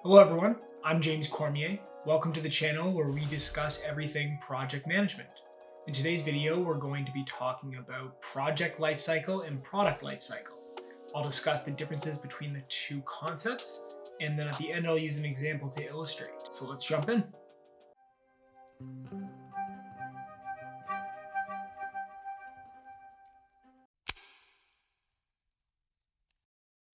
Hello everyone, I'm James Cormier. Welcome to the channel where we discuss everything project management. In today's video, we're going to be talking about project lifecycle and product lifecycle. I'll discuss the differences between the two concepts, and then at the end I'll use an example to illustrate. So let's jump in.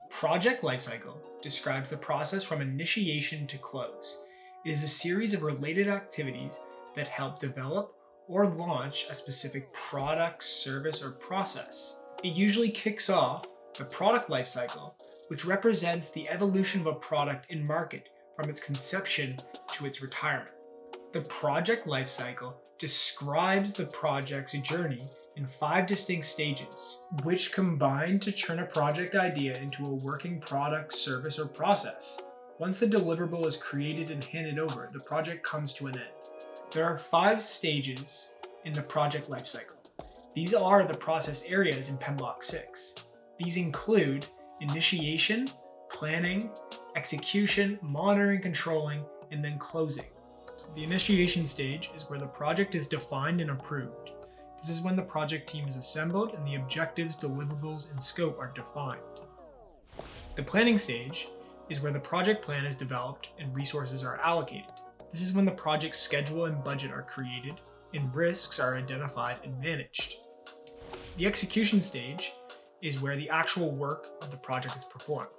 Project lifecycle describes the process from initiation to close. It is a series of related activities that help develop or launch a specific product, service, or process. It usually kicks off the product lifecycle, which represents the evolution of a product in market from its conception to its retirement. The project lifecycle describes the project's journey in 5 distinct stages, which combine to turn a project idea into a working product, service, or process. Once the deliverable is created and handed over, the project comes to an end. There are 5 stages in the project lifecycle. These are the process areas in PMBOK 6. These include initiation, planning, execution, monitoring, controlling, and then closing. The initiation stage is where the project is defined and approved. This is when the project team is assembled and the objectives, deliverables, and scope are defined. The planning stage is where the project plan is developed and resources are allocated. This is when the project schedule and budget are created and risks are identified and managed. The execution stage is where the actual work of the project is performed.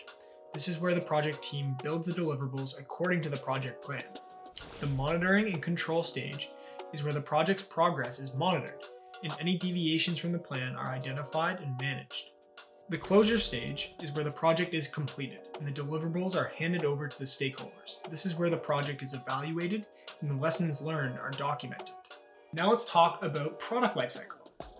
This is where the project team builds the deliverables according to the project plan. The monitoring and control stage is where the project's progress is monitored and any deviations from the plan are identified and managed. The closure stage is where the project is completed and the deliverables are handed over to the stakeholders. This is where the project is evaluated and the lessons learned are documented. Now let's talk about product lifecycle.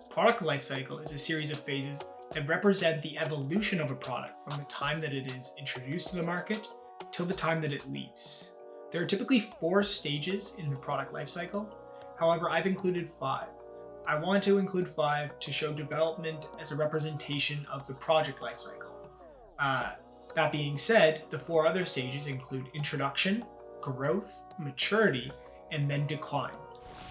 Product lifecycle is a series of phases that represent the evolution of a product from the time that it is introduced to the market till the time that it leaves. There are typically 4 stages in the product lifecycle. However, I've included 5. I want to include 5 to show development as a representation of the project lifecycle. That being said, the 4 other stages include introduction, growth, maturity, and then decline.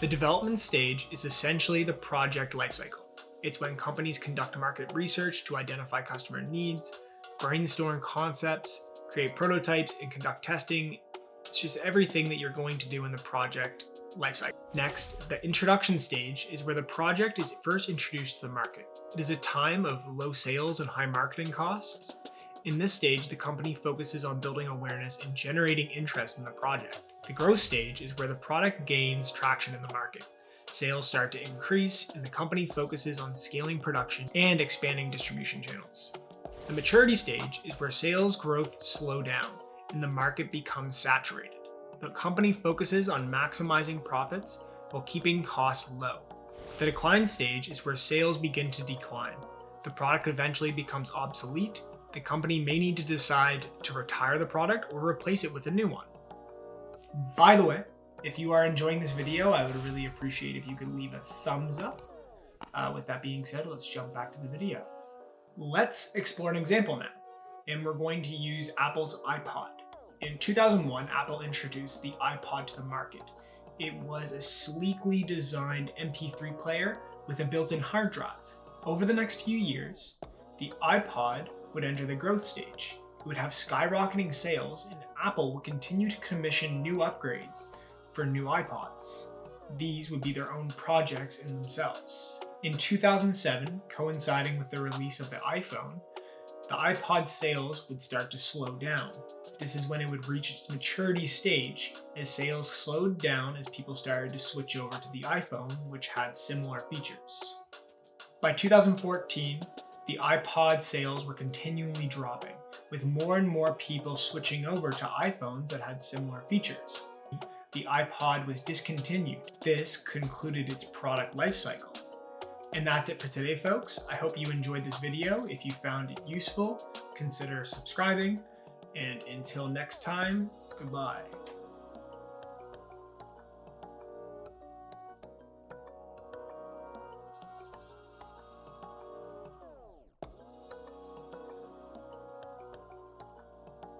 The development stage is essentially the project lifecycle. It's when companies conduct market research to identify customer needs, brainstorm concepts, create prototypes, and conduct testing. It's just everything that you're going to do in the project lifecycle. Next, the introduction stage is where the project is first introduced to the market. It is a time of low sales and high marketing costs. In this stage, the company focuses on building awareness and generating interest in the project. The growth stage is where the product gains traction in the market. Sales start to increase, and the company focuses on scaling production and expanding distribution channels. The maturity stage is where sales growth slows down and the market becomes saturated. The company focuses on maximizing profits while keeping costs low. The decline stage is where sales begin to decline. The product eventually becomes obsolete. The company may need to decide to retire the product or replace it with a new one. By the way, if you are enjoying this video, I would really appreciate if you could leave a thumbs up. With that being said, let's jump back to the video. Let's explore an example now, and we're going to use Apple's iPod. In 2001, Apple introduced the iPod to the market. It was a sleekly designed MP3 player with a built-in hard drive. Over the next few years, the iPod would enter the growth stage. It would have skyrocketing sales, and Apple would continue to commission new upgrades for new iPods. These would be their own projects in themselves. In 2007, coinciding with the release of the iPhone, the iPod sales would start to slow down. This is when it would reach its maturity stage as sales slowed down as people started to switch over to the iPhone, which had similar features. By 2014, the iPod sales were continually dropping, with more and more people switching over to iPhones that had similar features. The iPod was discontinued. This concluded its product lifecycle. And that's it for today, folks. I hope you enjoyed this video. If you found it useful, consider subscribing. And until next time, goodbye.